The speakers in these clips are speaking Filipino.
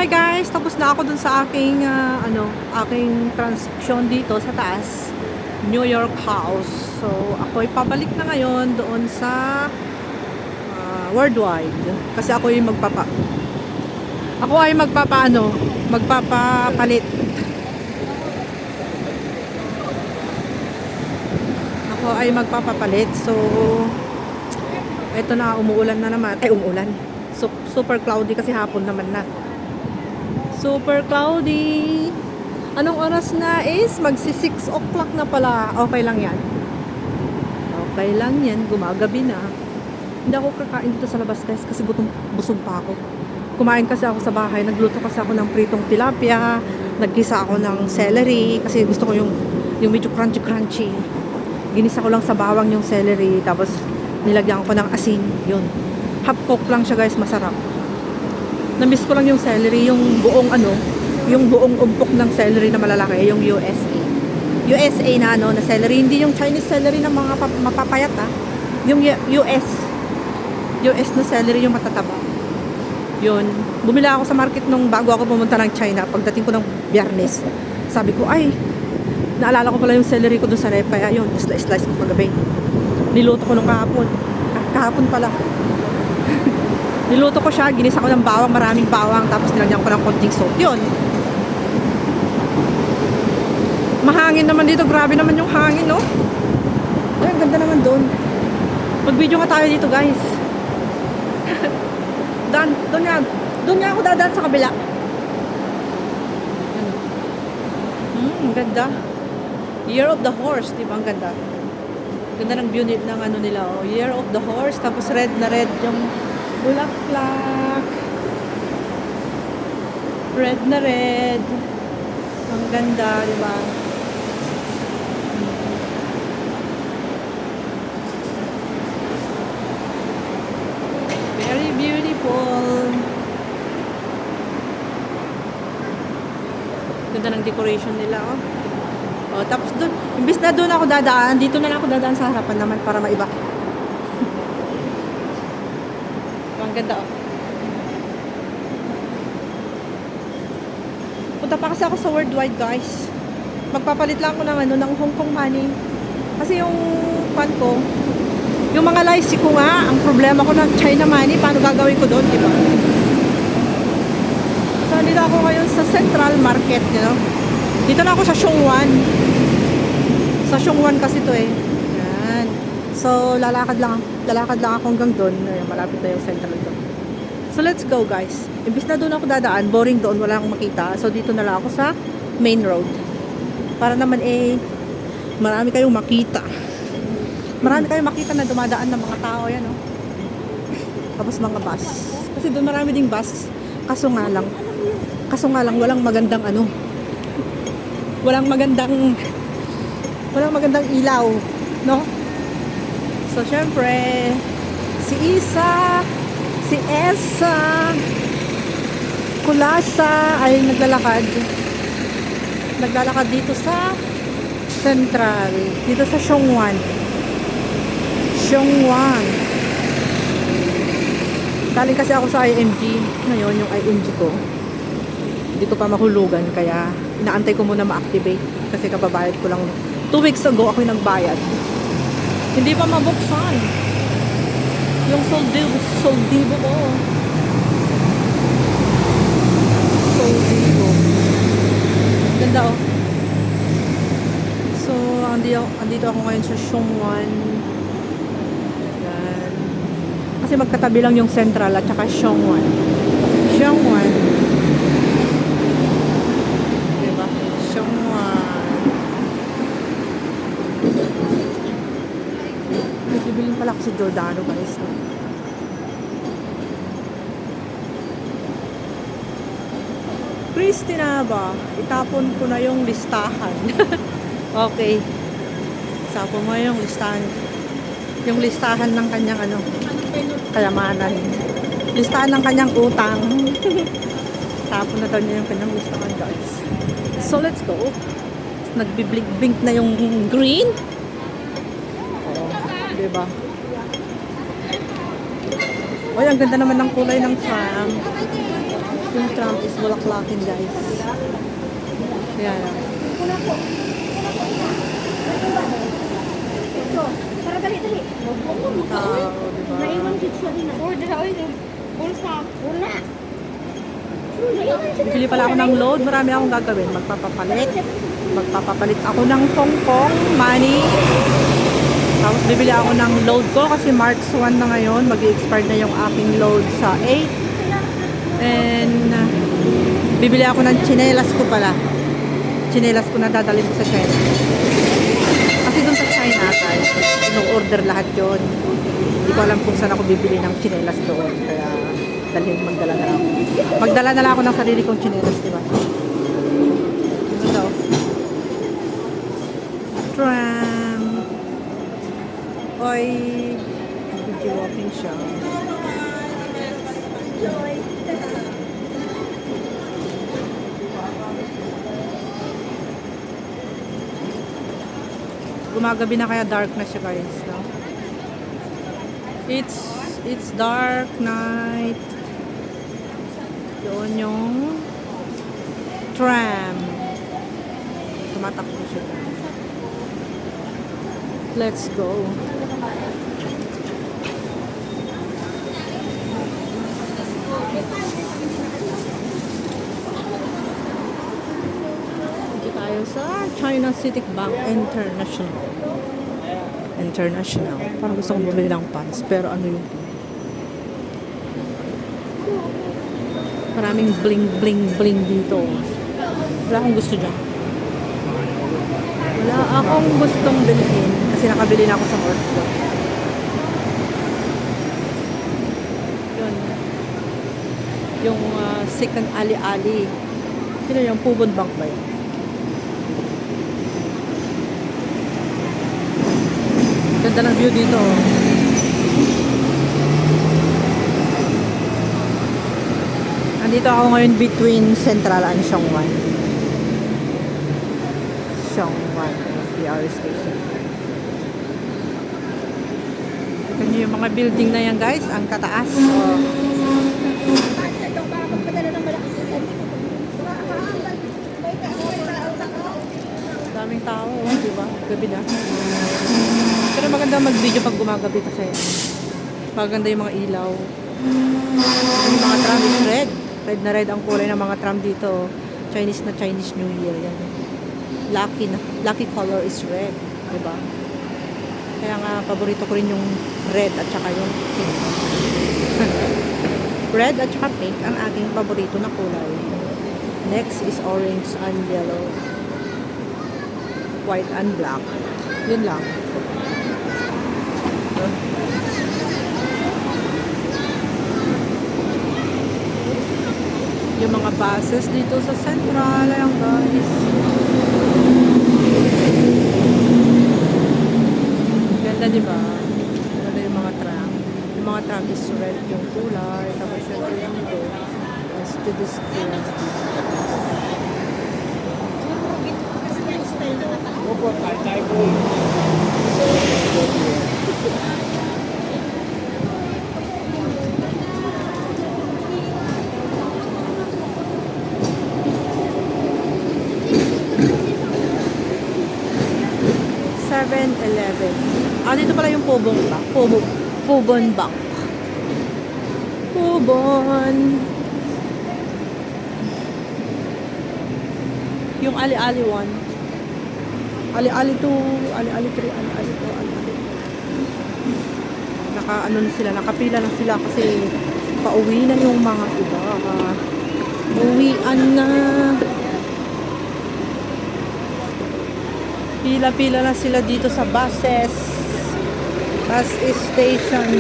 Hi guys, tapos na ako dun sa aking aking transaction dito sa taas, New York House. So, ako ay pabalik na ngayon doon sa Worldwide kasi ako ay magpapapalit. Ako ay magpapapalit. So, eto na, umuulan na naman. Ay, umuulan. So, super cloudy kasi hapon naman na. Super cloudy. Anong oras na is? Magsi 6 o'clock na pala. Okay lang yan. Okay lang yan. Gumagabi na. Hindi ako kakain dito sa labas guys kasi busog pa ako. Kumain kasi ako sa bahay. Nagluto kasi ako ng pritong tilapia. Naggisa ako ng celery kasi gusto ko yung medyo crunchy. Ginisa ko lang sa bawang yung celery. Tapos nilagyan ko ng asin. Yun. Half cook lang siya guys. Masarap. Namiss ko lang yung celery, yung buong umpok ng celery na malalaki, yung USA na na celery, hindi yung Chinese celery na mga mapapayat yung US na celery, yung matataba. Yun. Bumili ako sa market nung bago ako pumunta ng China, pagdating ko ng Biyernes. Sabi ko, ay, naalala ko pala yung celery ko doon sa rep, kaya yun, slice ko kagabi. Niluto ko nung kahapon pala. Niluto ko siya, ginisa ko ng bawang, maraming bawang, tapos nilagyan ko ng konting salt. Yun. Mahangin naman dito, grabe naman yung hangin, no? Ay, ang ganda naman doon. Mag-video nga tayo dito, guys. Doon nga ako dadaan sa kabila. Ang ganda. Year of the Horse, di ba? Ang ganda. Ganda ng view ng nila, oh. Year of the Horse, tapos red na red yung bulaklak. Red na red. Ang ganda, di ba? Very beautiful. Ganda ng decoration nila, oh. Oh, tapos doon, imbis na doon ako dadaan, dito na lang ako dadaan sa harapan naman para maiba. Ang ganda, oh. Punta pa kasi ako sa Worldwide, guys. Magpapalit lang ako ng Hong Kong money. Kasi yung pan ko, yung mga lice ko nga, ang problema ko ng China money, paano gagawin ko doon, diba? So, dito ako ngayon sa Central Market, you know? Dito na ako sa Shongwan. Sa Shongwan kasi to eh. Yan. So, lalakad lang ako hanggang doon. Malapit na yung central doon. So, let's go guys. Imbis na doon ako dadaan, boring doon, wala akong makita. So, dito na lang ako sa main road. Para naman marami kayong makita. Marami kayong makita na dumadaan ng mga tao. Yan, oh. Tapos mga bus. Kasi doon marami ding bus. Kaso nga lang, walang magandang walang magandang ilaw, no? So, syempre, si Isa, si Esa, Kulasa ay naglalakad dito sa Central, dito sa Shongwan. Galing kasi ako sa IMG ngayon, yung IMG ko hindi ko pa mahulugan, kaya inaantay ko muna ma-activate kasi kababayad ko lang 2 weeks ago ako yung nagbayad, hindi pa mabuksan yung soldibo ko. Soldibo. Ganda, oh. So andito ako ngayon sa Shongwan. Yan. Kasi magkatabi lang yung Central at saka Shongwan. Diba? Shongwan. Nagbibiling pala ako si Giordano, guys. Christina ba? Itapon ko na yung listahan. Okay. Isapon mo yung listahan. Yung listahan ng kanyang kayamanan. Listahan ng kanyang utang. Tapon na daw niya yung kanyang listahan, guys. So, let's go. Nagbiblink na yung green. Oh, diba? Oy, ang ganda naman ng kulay ng tram. Yung tram is bulaklakin, guys. Ayan. Para dali-dali. Tao, diba? Naiwan dito siya din. Order ako yung bulsa. Wala. Bibili pala ako ng load. Marami akong gagawin. Magpapapalit ako ng Hongkong money. Tapos bibili ako ng load ko kasi March 1 na ngayon. Mag-i-expire na yung aking load sa 8. And bibili ako ng chinelas ko pala. Chinelas ko na dadalhin ko sa China. Kasi dun sa China, guys, order lahat yon. Hindi ko alam kung saan ako bibili ng chinelas doon. Kaya magdala na lang ako. Magdala na lang ako ng sarili kong chinelas, di ba? Ito. Tram. Oy. Video walking siya. Gumagabi na kaya dark na siya, guys, no? It's dark night. Doon yung tram. Tumatakbo siya. Let's go. Dito tayo sa China Citic Bank International. Parang gusto kong bumili ng pants. Pero ano yung maraming bling dito. Wala akong gusto dyan. Wala akong gustong bilhin. Kasi nakabili na ako sa North ko. Yun. Yung second ali-ali. Sino yung Pubon Bank ba yun? Ganda ng view dito. Andito ako ngayon between Central and Xiongwan. Xiongwan PR station. Ito nyo yung mga building na yan, guys. Ang kataas. Daming tao, di ba? Gabi na. Pero maganda mag-video pag gumagabi kasi maganda yung mga ilaw. Yung mga tram is red. Red na red ang kulay ng mga tram dito. Chinese na Chinese New Year yan. Lucky color is red, di ba? Kaya nga paborito ko rin yung red at saka yung pink. Red at saka pink ang aking paborito na kulay. Next is orange and yellow. White and black. Yun lang. Yung mga buses dito sa Central. Ayan, guys. Ganda, diba? Ganda yung mga tram. Yung mga tram is red yung kulay. Tapos yung dito. As to this place. Opo, tayo po. Dito pala yung Pubon Bank. Pubon Bank. Pubon. Yung Ali-Ali 1. Ali-Ali 2, Ali-Ali 3, Ali-Ali 2, Ali-Ali. Naka-ano na sila, nakapila na sila kasi pauwi na yung mga iba. Uwian na. Pila-pila na sila dito sa bus station.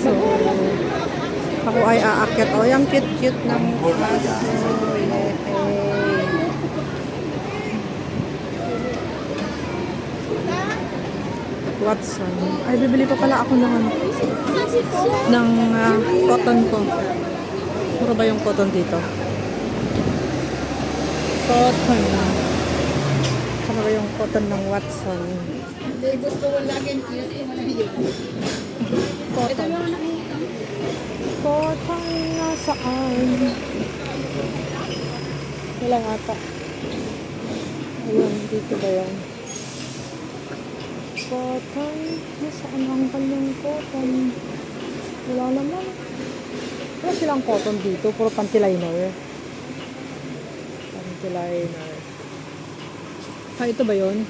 So, ako ay aakyat. Oh, yung cute-cute ng bus. Watson. Ay, bibili pa pala ako ng cotton ko. Puro ba yung cotton dito? Cotton. Saka ba yung cotton ng Watson? Gusto ko lagi yung cute. Cotton. Cotton nasaan? Wala ata. Ayun, dito ba yun? Cotton. Nasaan ang kanyang cotton? Wala naman. Wala silang cotton dito. Puro panty liner. Panty liner. Ito ba yun?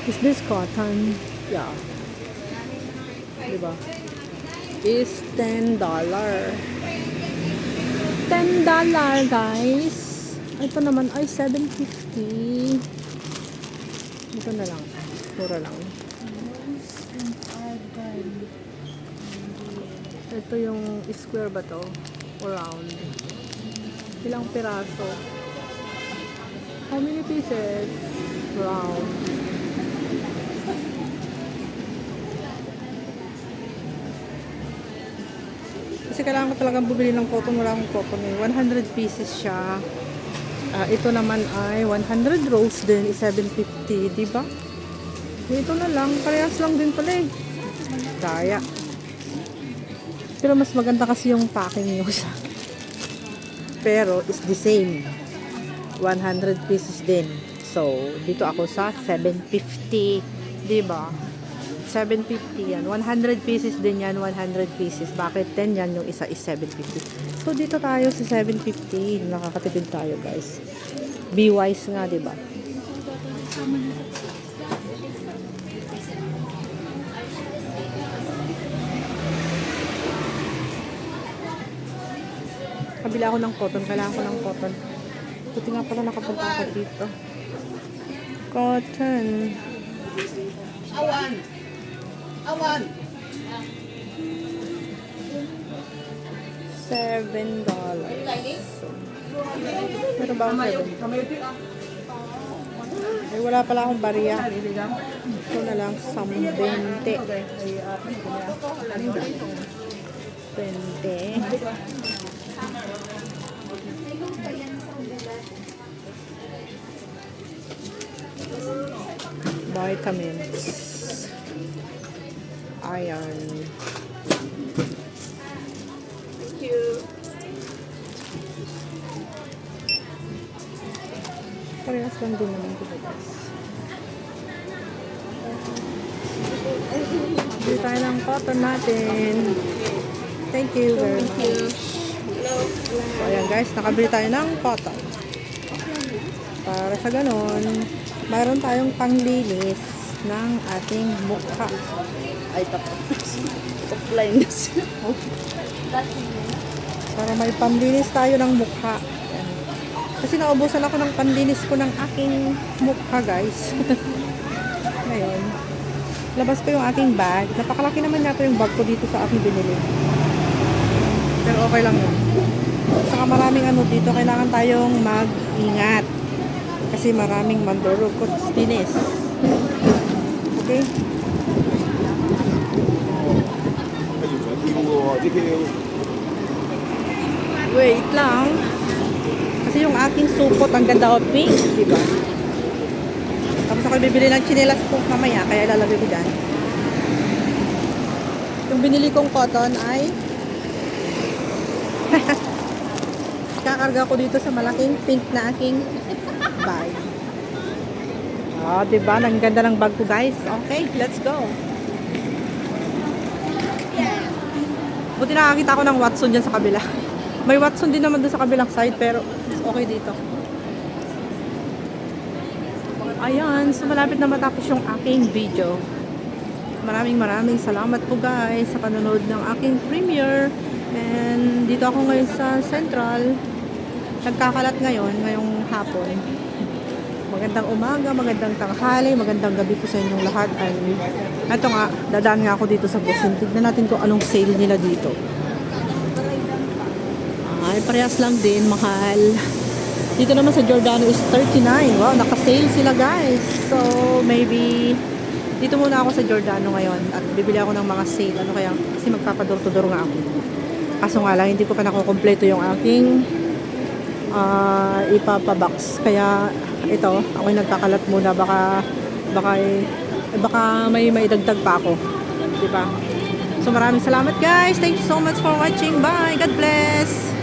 Is this cotton? Yeah. Diba? Is $10. $10 guys. Ito naman ay $7.50. Ito na lang. Mura lang. Ito yung square ba to? O round? Ilang piraso? How many pieces? Round. Kasi kailangan ko talagang bumili ng cotton. Wala akong cotton eh. 100 pieces siya. Ito naman ay 100 rolls din. 750. Diba? Ito na lang. Parehas lang din pala eh. Kaya. Pero mas maganda kasi yung packing nyo siya. Pero it's the same. 100 pieces din. So, dito ako sa 750. Diba? 750 yan. 100 pieces din yan. 100 pieces. Bakit 10 yan? Yung isa is 750. So, dito tayo sa 750. Nakakatipid tayo, guys. Be wise nga, diba? Kabila ako ng cotton. Kailangan ko ng cotton. Buti nga pala nakapunta ako dito. Cotton. Awan! Awan! $7. Pero ba ang 7? Ay, wala pala akong bariya. Ito na lang, 20. 20. Vitamins. Iron. Thank you. Parehas lang din naman ito, guys. Bili tayo ng cotton natin. Thank you very much. So, ayan guys, nakabili tayo ng cotton. Para sa ganon, mayroon tayong panglinis ng ating mukha. Ay, tapos. Offline na siya. Para may panlinis tayo ng mukha. Ayan. Kasi naubusan ako ng panlinis ko ng aking mukha, guys. Ngayon, labas ko yung aking bag. Napakalaki naman yata yung bag ko dito sa aking binili. Pero okay lang yun. Saka maraming ano dito, kailangan tayong mag-ingat. Kasi maraming mandurukot dinis. Okay? Wait lang. Kasi yung aking supot, ang ganda o pink, diba? Tapos ako bibili ng chinelas ko mamaya, kaya lalagay ko dyan. Yung binili kong cotton ay kakarga ko dito sa malaking pink na aking bag. Oh, diba? Ang ganda ng bag ko, guys. Okay, let's go. Buti nakakita ko ng Watson dyan sa kabila. May Watson din naman doon sa kabilang side, pero okay dito. Ayan, so malapit na matapos yung aking video. Maraming salamat po guys sa panonood ng aking premiere. And dito ako ngayon sa Central. Nagkakalat ngayong hapon. Magandang umaga, magandang tanghali, magandang gabi po sa inyong lahat. Ito nga, dadaan nga ako dito sa Busin. Tignan natin kung anong sale nila dito. Ay, parehas lang din, mahal. Dito naman sa Giordano is 39. Wow, naka-sale sila guys. So, maybe dito muna ako sa Giordano ngayon at bibili ako ng mga sale. Ano kaya? Kasi magpapador-to-door nga ako. Kaso nga lang, hindi ko pa nakukompleto yung aking ipapabox. Kaya ito, ako'y nagkakalat muna. Baka may maidagdag pa ako. Diba? So maraming salamat guys. Thank you so much for watching. Bye. God bless.